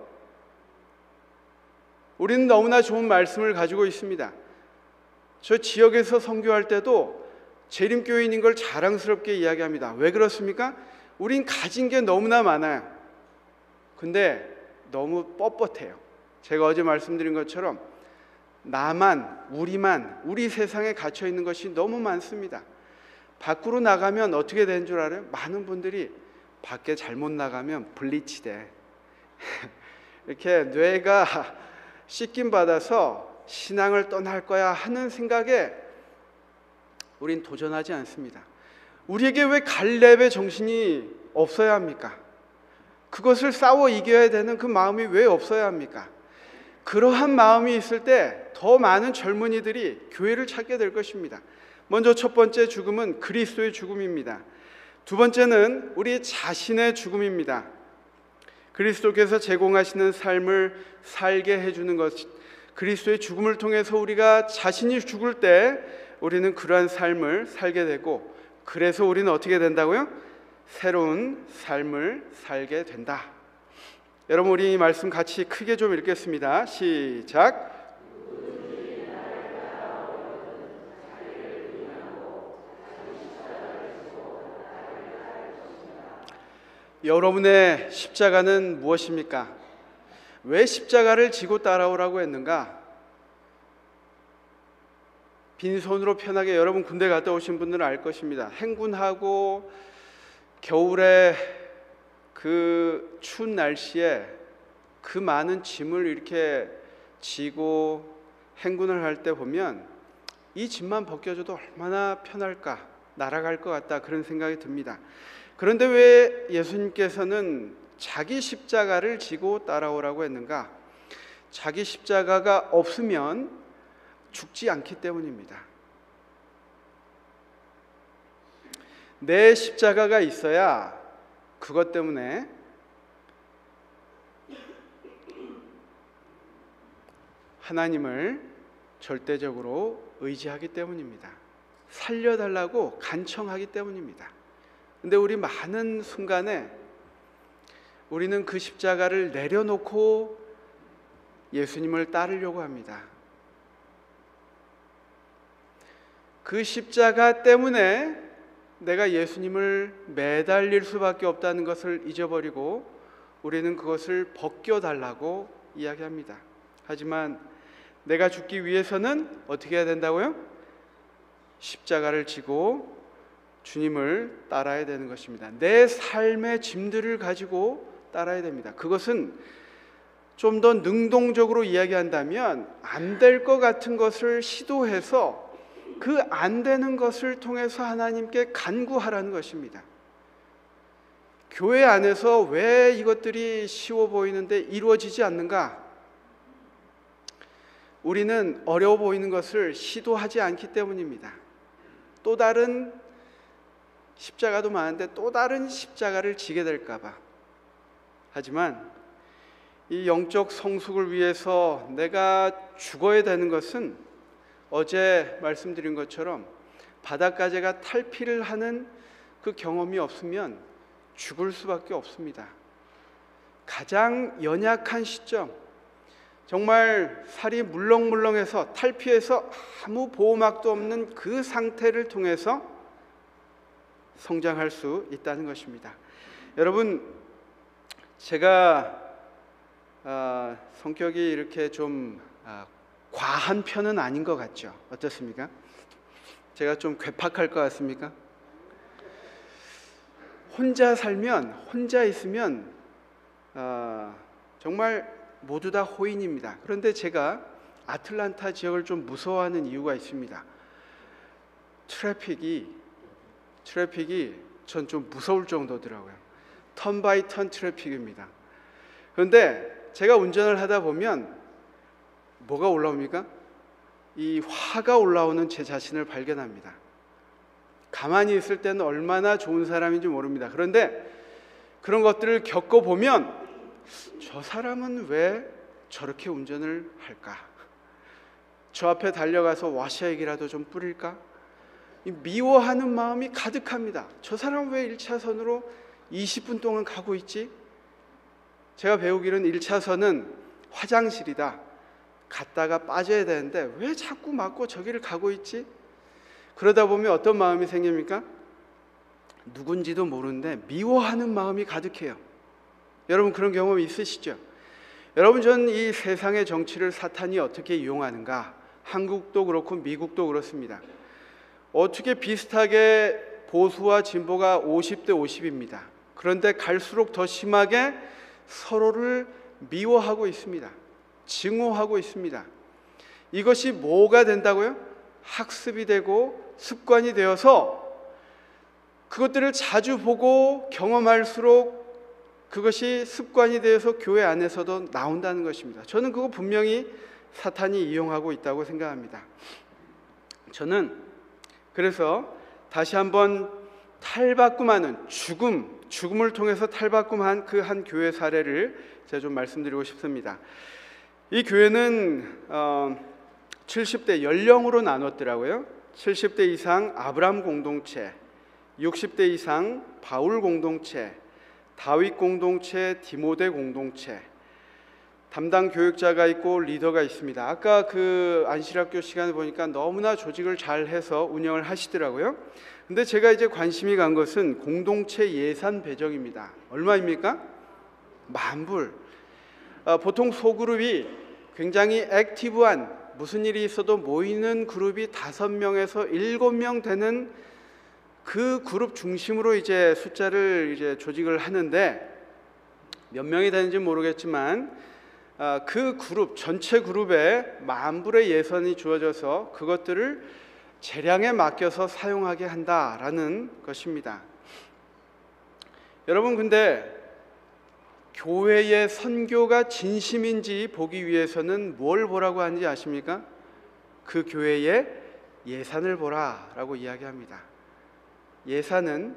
우리는 너무나 좋은 말씀을 가지고 있습니다. 저 지역에서 선교할 때도 재림교인인 걸 자랑스럽게 이야기합니다. 왜 그렇습니까? 우린 가진 게 너무나 많아요. 근데 너무 뻣뻣해요. 제가 어제 말씀드린 것처럼 나만, 우리만, 우리 세상에 갇혀 있는 것이 너무 많습니다. 밖으로 나가면 어떻게 되는 줄 알아요? 많은 분들이 밖에 잘못 나가면 블리치돼. 이렇게 뇌가 씻김 받아서 신앙을 떠날 거야 하는 생각에 우린 도전하지 않습니다. 우리에게 왜 갈렙의 정신이 없어야 합니까? 그것을 싸워 이겨야 되는 그 마음이 왜 없어야 합니까? 그러한 마음이 있을 때 더 많은 젊은이들이 교회를 찾게 될 것입니다. 먼저 첫 번째 죽음은 그리스도의 죽음입니다. 두 번째는 우리 자신의 죽음입니다. 그리스도께서 제공하시는 삶을 살게 해주는 것, 그리스도의 죽음을 통해서 우리가 자신이 죽을 때 우리는 그러한 삶을 살게 되고, 그래서 우리는 어떻게 된다고요? 새로운 삶을 살게 된다. 여러분, 우리 이 말씀 같이 크게 좀 읽겠습니다. 시작. 여러분의 십자가는 무엇입니까? 왜 십자가를 지고 따라오라고 했는가? 빈손으로 편하게, 여러분 군대 갔다 오신 분들은 알 것입니다. 행군하고 겨울에 그 추운 날씨에 그 많은 짐을 이렇게 지고 행군을 할 때 보면 이 짐만 벗겨져도 얼마나 편할까, 날아갈 것 같다, 그런 생각이 듭니다. 그런데 왜 예수님께서는 자기 십자가를 지고 따라오라고 했는가? 자기 십자가가 없으면 죽지 않기 때문입니다. 내 십자가가 있어야 그것 때문에 하나님을 절대적으로 의지하기 때문입니다. 살려달라고 간청하기 때문입니다. 근데 우리 많은 순간에 우리는 그 십자가를 내려놓고 예수님을 따르려고 합니다. 그 십자가 때문에 내가 예수님을 매달릴 수밖에 없다는 것을 잊어버리고 우리는 그것을 벗겨달라고 이야기합니다. 하지만 내가 죽기 위해서는 어떻게 해야 된다고요? 십자가를 지고 주님을 따라야 되는 것입니다. 내 삶의 짐들을 가지고 따라야 됩니다. 그것은 좀 더 능동적으로 이야기한다면 안 될 것 같은 것을 시도해서 그 안 되는 것을 통해서 하나님께 간구하라는 것입니다. 교회 안에서 왜 이것들이 쉬워 보이는데 이루어지지 않는가? 우리는 어려워 보이는 것을 시도하지 않기 때문입니다. 또 다른 십자가도 많은데 또 다른 십자가를 지게 될까 봐. 하지만 이 영적 성숙을 위해서 내가 죽어야 되는 것은 어제 말씀드린 것처럼 바닷가재가 탈피를 하는 그 경험이 없으면 죽을 수밖에 없습니다. 가장 연약한 시점, 정말 살이 물렁물렁해서 탈피해서 아무 보호막도 없는 그 상태를 통해서 성장할 수 있다는 것입니다. 여러분, 제가 성격이 이렇게 좀 과한 편은 아닌 것 같죠? 어떻습니까? 제가 좀 괴팍할 것 같습니까? 혼자 살면, 혼자 있으면 정말 모두 다 호인입니다. 그런데 제가 아틀란타 지역을 좀 무서워하는 이유가 있습니다. 트래픽이 전 좀 무서울 정도더라고요. 턴 바이 턴 트래픽입니다. 그런데 제가 운전을 하다 보면 뭐가 올라옵니까? 이 화가 올라오는 제 자신을 발견합니다. 가만히 있을 때는 얼마나 좋은 사람인지 모릅니다. 그런데 그런 것들을 겪어보면 저 사람은 왜 저렇게 운전을 할까? 저 앞에 달려가서 와샤액이라도 좀 뿌릴까? 미워하는 마음이 가득합니다. 저 사람 왜 1차선으로 20분 동안 가고 있지? 제가 배우기로는 1차선은 화장실이다. 갔다가 빠져야 되는데 왜 자꾸 막고 저기를 가고 있지? 그러다 보면 어떤 마음이 생깁니까? 누군지도 모르는데 미워하는 마음이 가득해요. 여러분 그런 경험 있으시죠? 여러분, 전 이 세상의 정치를 사탄이 어떻게 이용하는가? 한국도 그렇고 미국도 그렇습니다. 어떻게 비슷하게 보수와 진보가 50대 50입니다. 그런데 갈수록 더 심하게 서로를 미워하고 있습니다. 증오하고 있습니다. 이것이 뭐가 된다고요? 학습이 되고 습관이 되어서 그것들을 자주 보고 경험할수록 그것이 습관이 되어서 교회 안에서도 나온다는 것입니다. 저는 그거 분명히 사탄이 이용하고 있다고 생각합니다. 저는 그래서 다시 한번 탈바꿈하는 죽음을 통해서 탈바꿈한 그 한 교회 사례를 제가 좀 말씀드리고 싶습니다. 이 교회는 70대 연령으로 나눴더라고요. 70대 이상 아브람 공동체, 60대 이상 바울 공동체, 다윗 공동체, 디모데 공동체, 담당 교육자가 있고 리더가 있습니다. 아까 그 안실학교 시간에 보니까 너무나 조직을 잘 해서 운영을 하시더라고요. 근데 제가 이제 관심이 간 것은 공동체 예산 배정입니다. 얼마입니까? $10,000. 보통 소그룹이 굉장히 액티브한, 무슨 일이 있어도 모이는 그룹이 5명에서 7명 되는 그 그룹 중심으로 이제 숫자를 이제 조직을 하는데, 몇 명이 되는지 모르겠지만 그 그룹 전체 그룹에 $10,000의 예산이 주어져서 그것들을 재량에 맡겨서 사용하게 한다라는 것입니다. 여러분, 근데 교회의 선교가 진심인지 보기 위해서는 뭘 보라고 하는지 아십니까? 그 교회의 예산을 보라라고 이야기합니다. 예산은,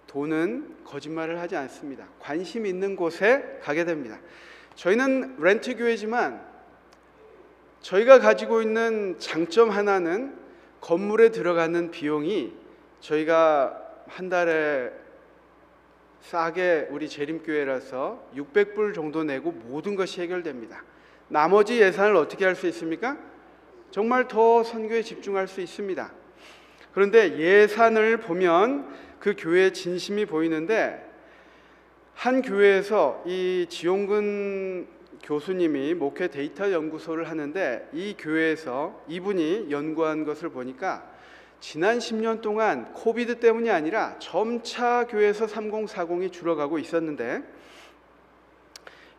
돈은 거짓말을 하지 않습니다. 관심 있는 곳에 가게 됩니다. 저희는 렌트 교회지만 저희가 가지고 있는 장점 하나는 건물에 들어가는 비용이 저희가 한 달에 싸게, 우리 재림교회라서 $600 정도 내고 모든 것이 해결됩니다. 나머지 예산을 어떻게 할 수 있습니까? 정말 더 선교에 집중할 수 있습니다. 그런데 예산을 보면 그 교회의 진심이 보이는데, 한 교회에서 이 지용근 교수님이 목회 데이터 연구소를 하는데, 이 교회에서 이분이 연구한 것을 보니까 지난 10년 동안 코비드 때문이 아니라 점차 교회에서 3040이 줄어가고 있었는데,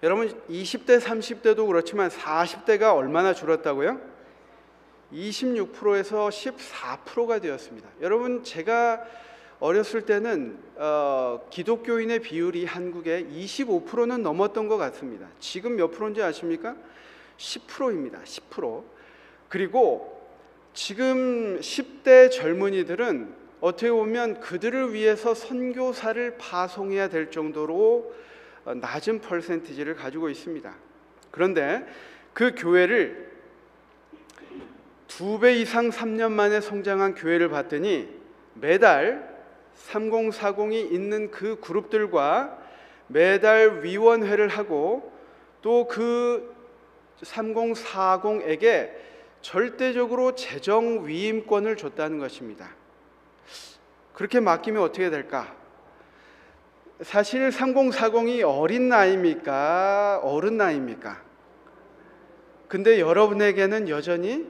여러분 20대 30대도 그렇지만 40대가 얼마나 줄었다고요? 26%에서 14%가 되었습니다. 여러분 제가 어렸을 때는 기독교인의 비율이 한국에 25%는 넘었던 것 같습니다. 지금 몇 프로인지 아십니까? 10%입니다. 10%. 그리고 지금 10대 젊은이들은 어떻게 보면 그들을 위해서 선교사를 파송해야 될 정도로 낮은 퍼센티지를 가지고 있습니다. 그런데 그 교회를 2배 이상 3년 만에 성장한 교회를 봤더니 매달 3040이 있는 그 그룹들과 매달 위원회를 하고 또 그 3040에게 절대적으로 재정 위임권을 줬다는 것입니다. 그렇게 맡기면 어떻게 될까? 사실 3040이 어린 나이입니까? 어른 나이입니까? 근데 여러분에게는 여전히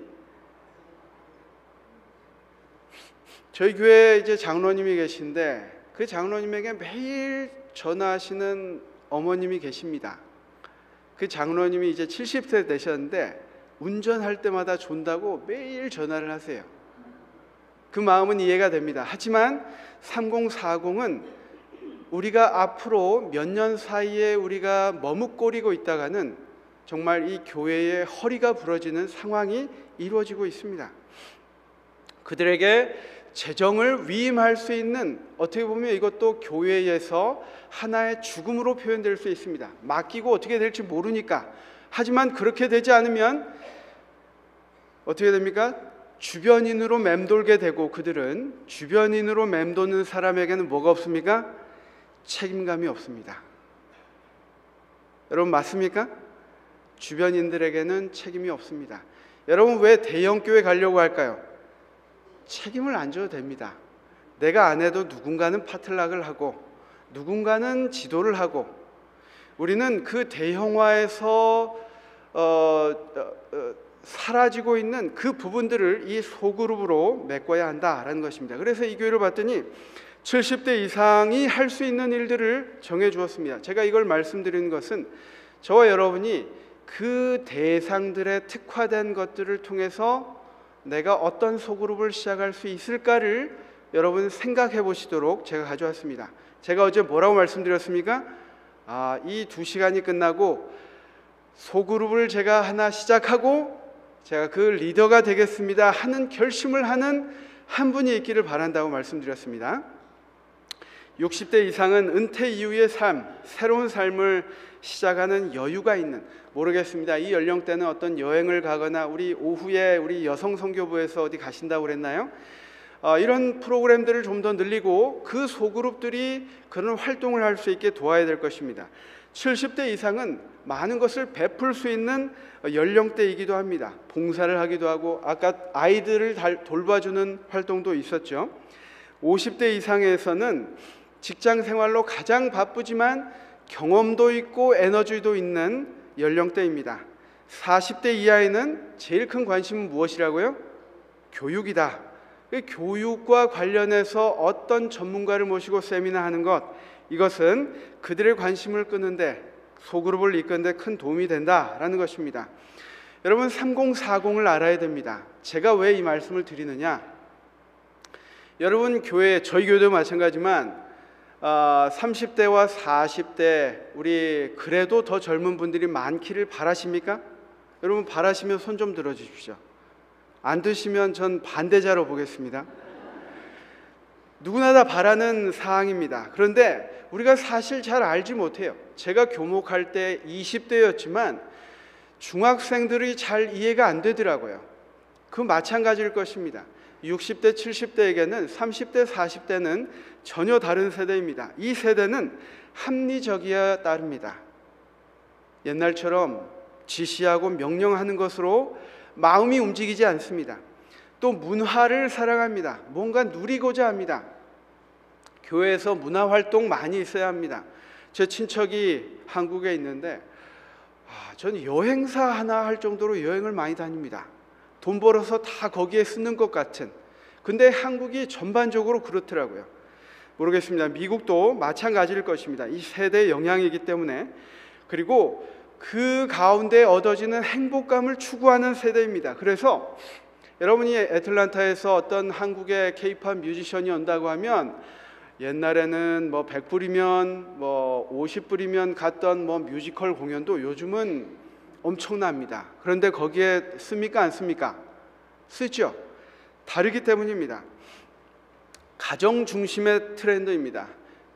저희 교회에 이제 장로님이 계신데 그 장로님에게 매일 전화하시는 어머님이 계십니다. 그 장로님이 이제 70세 되셨는데 운전할 때마다 존다고 매일 전화를 하세요. 그 마음은 이해가 됩니다. 하지만 3040은 우리가 앞으로 몇 년 사이에 우리가 머뭇거리고 있다가는 정말 이 교회의 허리가 부러지는 상황이 이루어지고 있습니다. 그들에게 재정을 위임할 수 있는, 어떻게 보면 이것도 교회에서 하나의 죽음으로 표현될 수 있습니다. 맡기고 어떻게 될지 모르니까. 하지만 그렇게 되지 않으면 어떻게 됩니까? 주변인으로 맴돌게 되고, 그들은 주변인으로 맴도는 사람에게는 뭐가 없습니까? 책임감이 없습니다. 여러분 맞습니까? 주변인들에게는 책임이 없습니다. 여러분 왜 대형교회 가려고 할까요? 책임을 안 져도 됩니다. 내가 안 해도 누군가는 파틀락을 하고 누군가는 지도를 하고, 우리는 그 대형화에서 사라지고 있는 그 부분들을 이 소그룹으로 메꿔야 한다라는 것입니다. 그래서 이 교회를 봤더니 70대 이상이 할 수 있는 일들을 정해 주었습니다. 제가 이걸 말씀드리는 것은 저와 여러분이 그 대상들에 특화된 것들을 통해서 내가 어떤 소그룹을 시작할 수 있을까를 여러분 생각해 보시도록 제가 가져왔습니다. 제가 어제 뭐라고 말씀드렸습니까? 이 2시간이 끝나고 소그룹을 제가 하나 시작하고 제가 그 리더가 되겠습니다 하는 결심을 하는 한 분이 있기를 바란다고 말씀드렸습니다. 60대 이상은 은퇴 이후의 삶, 새로운 삶을 시작하는 여유가 있는, 모르겠습니다. 이 연령대는 어떤 여행을 가거나 우리 오후에 우리 여성 선교부에서 어디 가신다고 그랬나요? 이런 프로그램들을 좀 더 늘리고 그 소그룹들이 그런 활동을 할 수 있게 도와야 될 것입니다. 70대 이상은 많은 것을 베풀 수 있는 연령대이기도 합니다. 봉사를 하기도 하고 아까 아이들을 돌봐주는 활동도 있었죠. 50대 이상에서는 직장 생활로 가장 바쁘지만 경험도 있고 에너지도 있는 연령대입니다. 40대 이하에는 제일 큰 관심은 무엇이라고요? 교육이다. 교육과 관련해서 어떤 전문가를 모시고 세미나 하는 것, 이것은 그들의 관심을 끄는데, 소그룹을 이끄는데 큰 도움이 된다라는 것입니다. 여러분 3040을 알아야 됩니다. 제가 왜 이 말씀을 드리느냐? 여러분 교회, 저희 교회도 마찬가지지만 30대와 40대 우리 그래도 더 젊은 분들이 많기를 바라십니까? 여러분 바라시면 손 좀 들어주십시오. 안 드시면 전 반대자로 보겠습니다. 누구나 다 바라는 사항입니다. 그런데 우리가 사실 잘 알지 못해요. 제가 교목할 때 20대였지만 중학생들이 잘 이해가 안 되더라고요. 그 마찬가지일 것입니다. 60대, 70대에게는 30대, 40대는 전혀 다른 세대입니다. 이 세대는 합리적이어야 따릅니다. 옛날처럼 지시하고 명령하는 것으로 마음이 움직이지 않습니다. 또 문화를 사랑합니다. 뭔가 누리고자 합니다. 교회에서 문화활동 많이 있어야 합니다. 제 친척이 한국에 있는데 저는 여행사 하나 할 정도로 여행을 많이 다닙니다. 돈 벌어서 다 거기에 쓰는 것 같은. 근데 한국이 전반적으로 그렇더라고요. 모르겠습니다. 미국도 마찬가지일 것입니다. 이 세대의 영향이기 때문에 그리고 그 가운데 얻어지는 행복감을 추구하는 세대입니다. 그래서 여러분이 애틀란타에서 어떤 한국의 K-팝 뮤지션이 온다고 하면 옛날에는 뭐 100불이면 뭐 50불이면 갔던 뭐 뮤지컬 공연도 요즘은 엄청납니다. 그런데 거기에 씁니까 안 씁니까? 쓰죠. 다르기 때문입니다. 가정 중심의 트렌드입니다.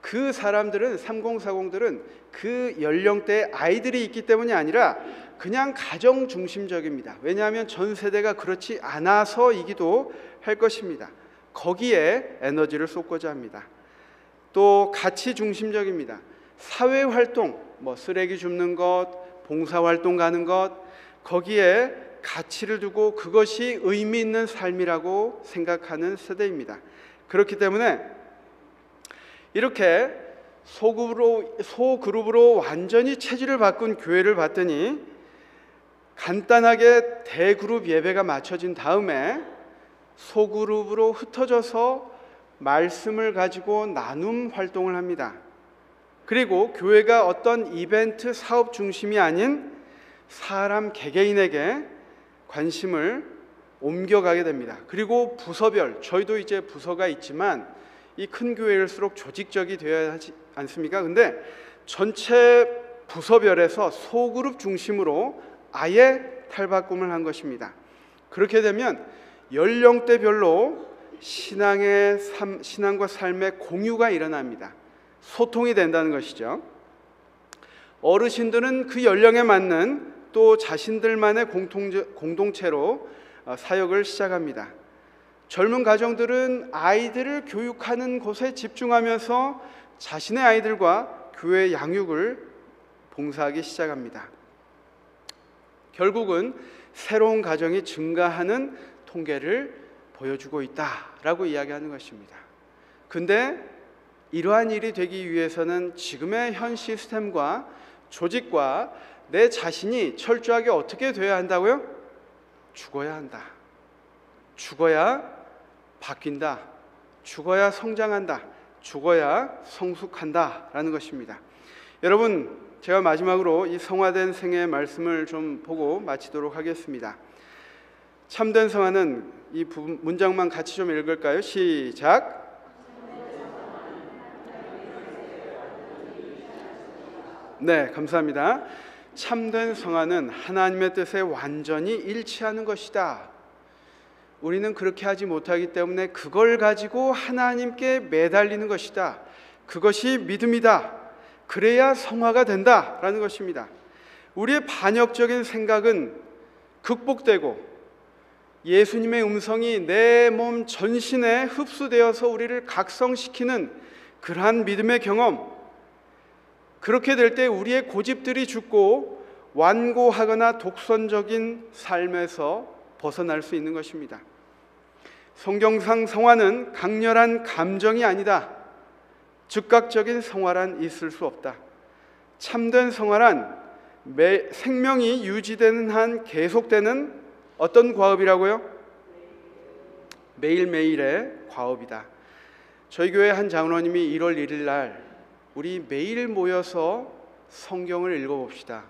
그 사람들은 3040들은 그 연령대에 아이들이 있기 때문이 아니라 그냥 가정 중심적입니다. 왜냐하면 전 세대가 그렇지 않아서이기도 할 것입니다. 거기에 에너지를 쏟고자 합니다. 또 가치 중심적입니다. 사회 활동, 뭐 쓰레기 줍는 것, 봉사 활동 가는 것, 거기에 가치를 두고 그것이 의미 있는 삶이라고 생각하는 세대입니다. 그렇기 때문에 이렇게 소그룹으로 완전히 체질을 바꾼 교회를 봤더니 간단하게 대그룹 예배가 맞춰진 다음에 소그룹으로 흩어져서 말씀을 가지고 나눔 활동을 합니다. 그리고 교회가 어떤 이벤트 사업 중심이 아닌 사람 개개인에게 관심을 옮겨가게 됩니다. 그리고 부서별, 저희도 이제 부서가 있지만 이 큰 교회일수록 조직적이 되어야 하지 않습니까? 근데 전체 부서별에서 소그룹 중심으로 아예 탈바꿈을 한 것입니다. 그렇게 되면 연령대별로 신앙과 삶의 공유가 일어납니다. 소통이 된다는 것이죠. 어르신들은 그 연령에 맞는 또 자신들만의 공동체로 사역을 시작합니다. 젊은 가정들은 아이들을 교육하는 곳에 집중하면서 자신의 아이들과 교회 양육을 봉사하기 시작합니다. 결국은 새로운 가정이 증가하는 통계를 보여주고 있다라고 이야기하는 것입니다. 근데 이러한 일이 되기 위해서는 지금의 현 시스템과 조직과 내 자신이 철저하게 어떻게 되어야 한다고요? 죽어야 한다. 죽어야 바뀐다. 죽어야 성장한다. 죽어야 성숙한다라는 것입니다. 여러분, 제가 마지막으로 이 성화된 생애의 말씀을 좀 보고 마치도록 하겠습니다. 참된 성화는 이 문장만 같이 좀 읽을까요? 시작. 네, 감사합니다. 참된 성화는 하나님의 뜻에 완전히 일치하는 것이다. 우리는 그렇게 하지 못하기 때문에 그걸 가지고 하나님께 매달리는 것이다. 그것이 믿음이다. 그래야 성화가 된다라는 것입니다. 우리의 반역적인 생각은 극복되고 예수님의 음성이 내 몸 전신에 흡수되어서 우리를 각성시키는 그러한 믿음의 경험, 그렇게 될 때 우리의 고집들이 죽고 완고하거나 독선적인 삶에서 벗어날 수 있는 것입니다. 성경상 성화는 강렬한 감정이 아니다. 즉각적인 성화란 있을 수 없다. 참된 성화란 생명이 유지되는 한 계속되는 어떤 과업이라고요? 매일매일의 과업이다. 저희 교회 한 장로님이 1월 1일 날 우리 매일 모여서 성경을 읽어봅시다.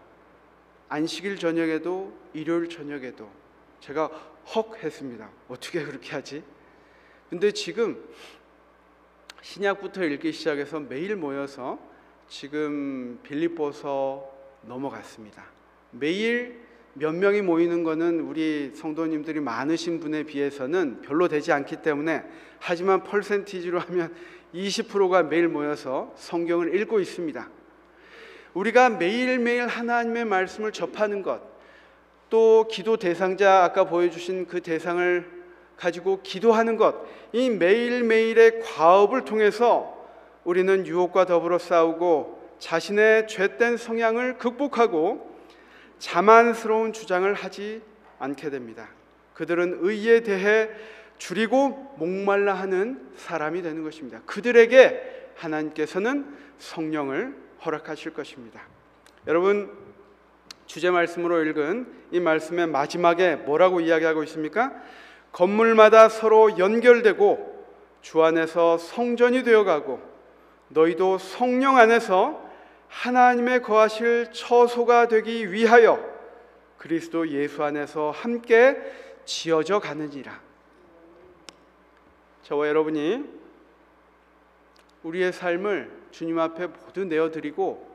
안식일 저녁에도 일요일 저녁에도. 제가 헉 했습니다. 어떻게 그렇게 하지? 근데 지금 신약부터 읽기 시작해서 매일 모여서 지금 빌립보서 넘어갔습니다. 매일 몇 명이 모이는 것은 우리 성도님들이 많으신 분에 비해서는 별로 되지 않기 때문에, 하지만 퍼센티지로 하면 20%가 매일 모여서 성경을 읽고 있습니다. 우리가 매일매일 하나님의 말씀을 접하는 것, 또 기도 대상자 아까 보여주신 그 대상을 가지고 기도하는 것, 이 매일매일의 과업을 통해서 우리는 유혹과 더불어 싸우고 자신의 죄된 성향을 극복하고 자만스러운 주장을 하지 않게 됩니다. 그들은 의에 대해 줄이고 목말라 하는 사람이 되는 것입니다. 그들에게 하나님께서는 성령을 허락하실 것입니다. 여러분, 주제 말씀으로 읽은 이 말씀의 마지막에 뭐라고 이야기하고 있습니까? 건물마다 서로 연결되고 주 안에서 성전이 되어가고 너희도 성령 안에서 하나님의 거하실 처소가 되기 위하여 그리스도 예수 안에서 함께 지어져 가느니라. 저와 여러분이 우리의 삶을 주님 앞에 모두 내어드리고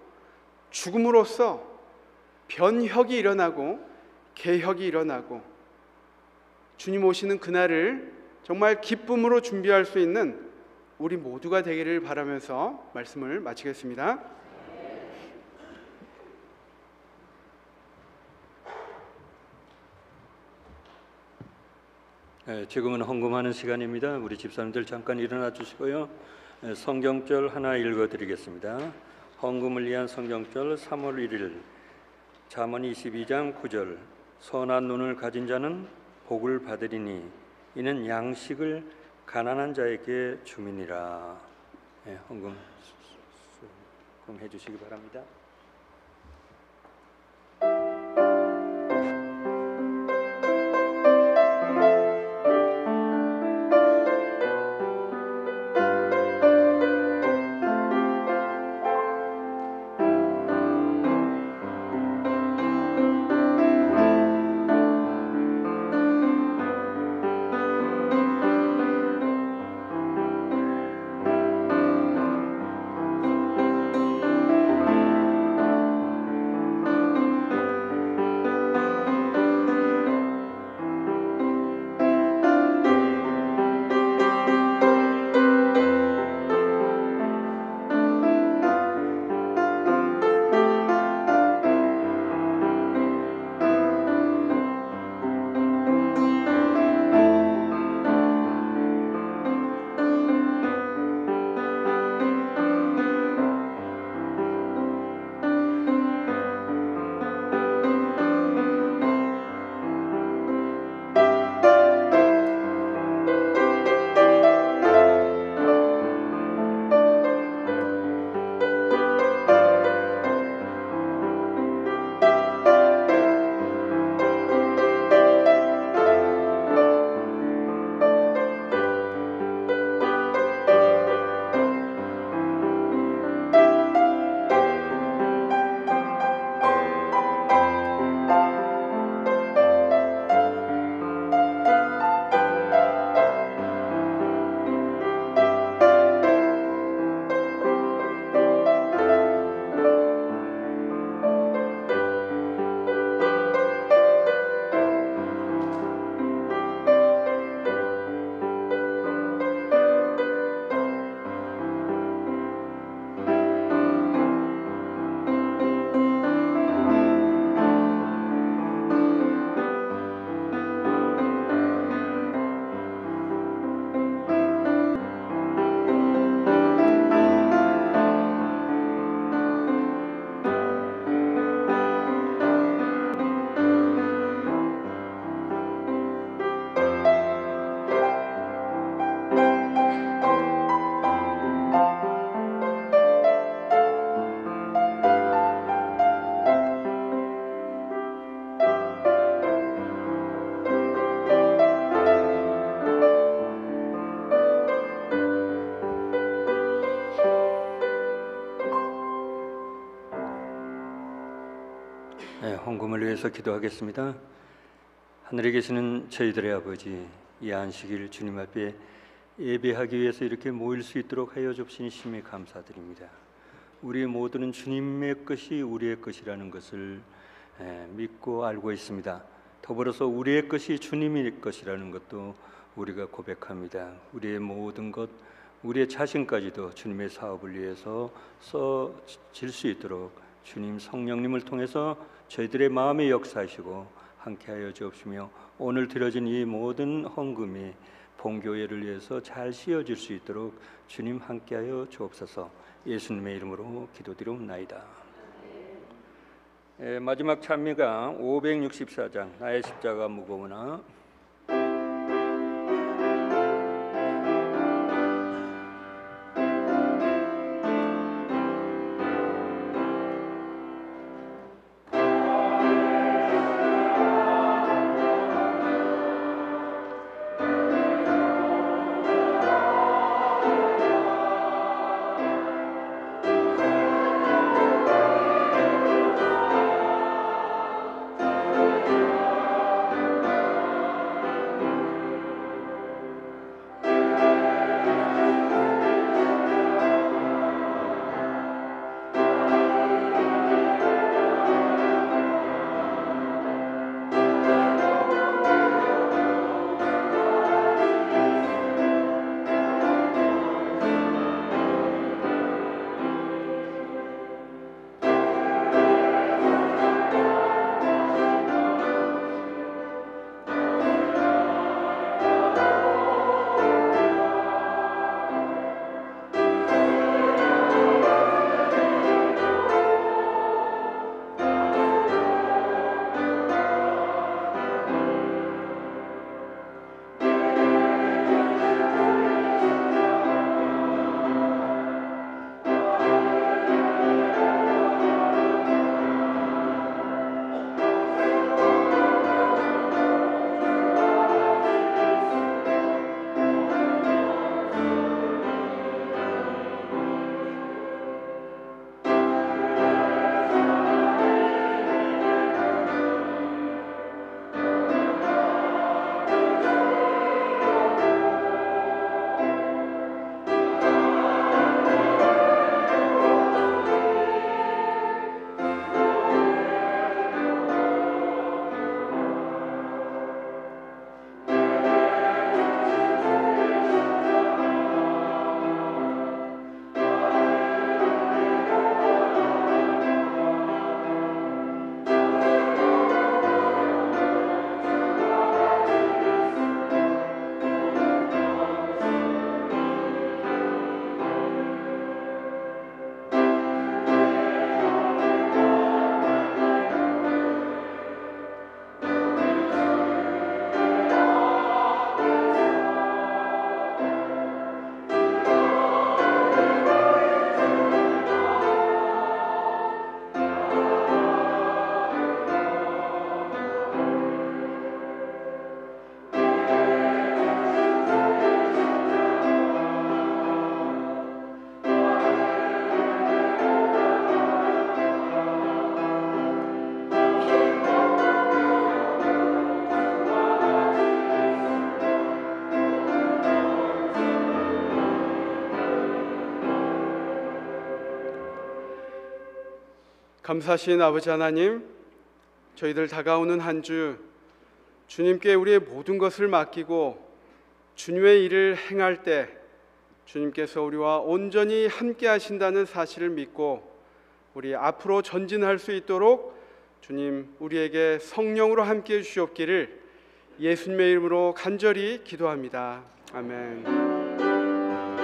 죽음으로써 변혁이 일어나고 개혁이 일어나고 주님 오시는 그날을 정말 기쁨으로 준비할 수 있는 우리 모두가 되기를 바라면서 말씀을 마치겠습니다.
지금은 헌금하는 시간입니다. 우리 집사님들 잠깐 일어나 주시고요. 성경절 하나 읽어드리겠습니다. 헌금을 위한 성경절 3월 1일 잠언 22장 9절 선한 눈을 가진 자는 복을 받으리니 이는 양식을 가난한 자에게 주민이라. 헌금 해주시기 바랍니다. 헌금을 위해서 기도하겠습니다. 하늘에 계시는 저희들의 아버지, 이 안식일 주님 앞에 예배하기 위해서 이렇게 모일 수 있도록 하여 주신 심히 감사드립니다. 우리 모두는 주님의 것이 우리의 것이라는 것을 믿고 알고 있습니다. 더불어서 우리의 것이 주님의 것이라는 것도 우리가 고백합니다. 우리의 모든 것, 우리의 자신까지도 주님의 사업을 위해서 써질 수 있도록 주님 성령님을 통해서 저희들의 마음에 역사하시고 함께하여 주옵시며, 오늘 드려진 이 모든 헌금이 본교회를 위해서 잘 씌어질 수 있도록 주님 함께하여 주옵소서. 예수님의 이름으로 기도드리옵나이다. 마지막 찬미가 564장 나의 십자가 무거우나.
감사하신 아버지 하나님, 저희들 다가오는 한 주 주님께 우리의 모든 것을 맡기고 주님의 일을 행할 때 주님께서 우리와 온전히 함께 하신다는 사실을 믿고 우리 앞으로 전진할 수 있도록 주님 우리에게 성령으로 함께 해 주시옵기를 예수님의 이름으로 간절히 기도합니다. 아멘.